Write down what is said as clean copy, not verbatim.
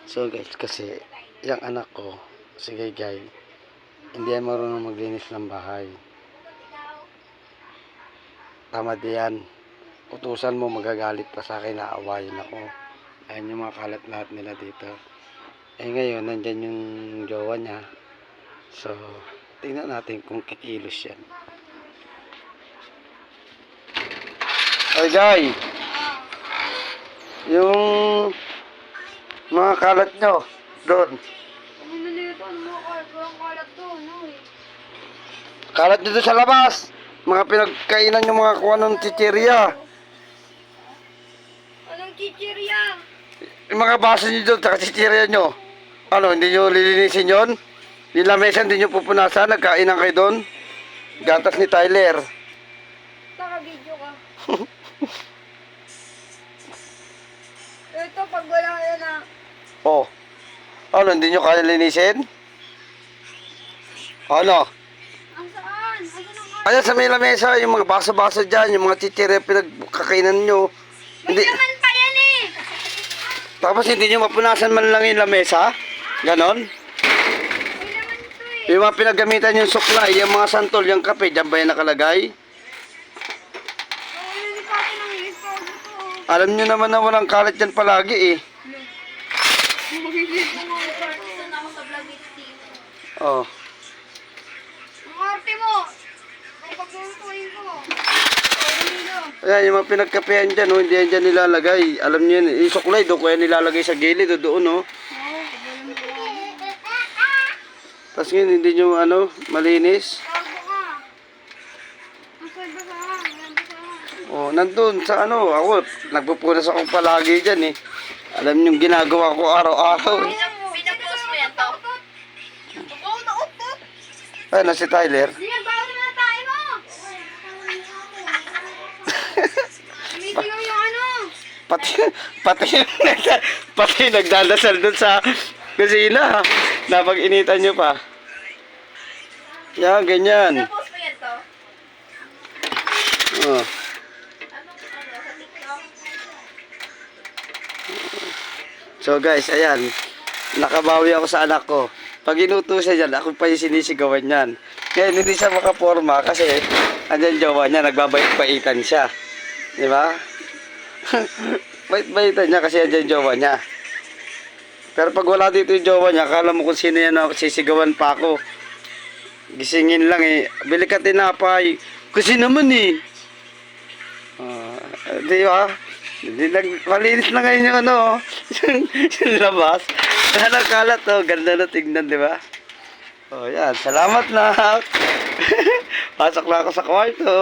So guys, kasi yung anak ko, si Gay, hindi yan marunong maglinis ng bahay. Tama diyan. Utusan mo, magagalit pa sa akin, naawayin ako. Ayan yung mga kalat lahat nila dito. Eh ngayon, nandyan yung jowa niya. So, tingnan natin kung kikilos yan. Oy, Gay! Yung mga kalat nyo, doon. Ano nalito? Ano mga kalat? Walang kalat to, ano eh. Kalat dito sa labas. Mga pinagkainan yung mga kuha ng chichirya. Anong chichirya? Yung mga baso nyo doon, saka chichirya nyo. Ano, hindi nyo lilinisin yun? Yung lamesa, hindi nyo pupunasan, nagkainan kayo doon. Gatas ni Tyler. Naka-video ka. Ito, pag wala yan ah. Oh. Ano, hindi nyo kaya linisin? Ano? Ang saan? Ang saan? Ayan sa may lamesa, yung mga baso-baso dyan, yung mga chichirya pinagkakainan nyo. May laman pa yan eh! Tapos hindi nyo mapunasan man lang yung lamesa? Ganon? May laman to eh! Yung mga pinagamitan yung suklay, yung mga santol, yung kape, dyan ba yung nakalagay? Oh, yun pa akin ang isko to. Alam nyo naman na walang kalat dyan palagi eh. Magiging mo ang artista na ako sa vlog ni Oh. Ang arte mo! Ang paglulutuin ko. Ayan, yung mga pinagkapehan dyan, oh, hindi yan dyan nilalagay. Alam nyo yun, yung suklay, doon ko yan nilalagay sa gilid, o doon, oh. Tapos ngayon, hindi nyo, malinis. Oh, nandun sa ako, nagpupunas ako palagi dyan, eh. Alam nyo yung ginagawa ko araw-araw, eh. Pinapost mo yan to? Oo, naupot! Ayan na si Tyler. Di yan, bawal naman ang tayo mo! Sumisingaw yung ano! Pati nagdadasal dun sa kusina. Napag-initan nyo pa. Yan, ganyan. Pinapost mo yan to? Oh. So guys, ayan. Nakabawi ako sa anak ko. Pag inuto siya dyan, ako pa yung sinisigawan yan. Ngayon, hindi siya makaporma kasi andyan jowa niya, nagbabait-baitan siya. Di ba? Bait-baitan niya kasi andyan jowa niya. Pero pag wala dito yung jowa niya, akala mo kung sino yan na sisigawan pa ako. Gisingin lang eh. Bili ka tinapay. Kasi naman eh. Di ba? Malinis na ngayon yung yung labas. Ano kalat to, ganda na tignan, di ba? Oh, yan. Salamat na. Pasok na ako sa kwarto.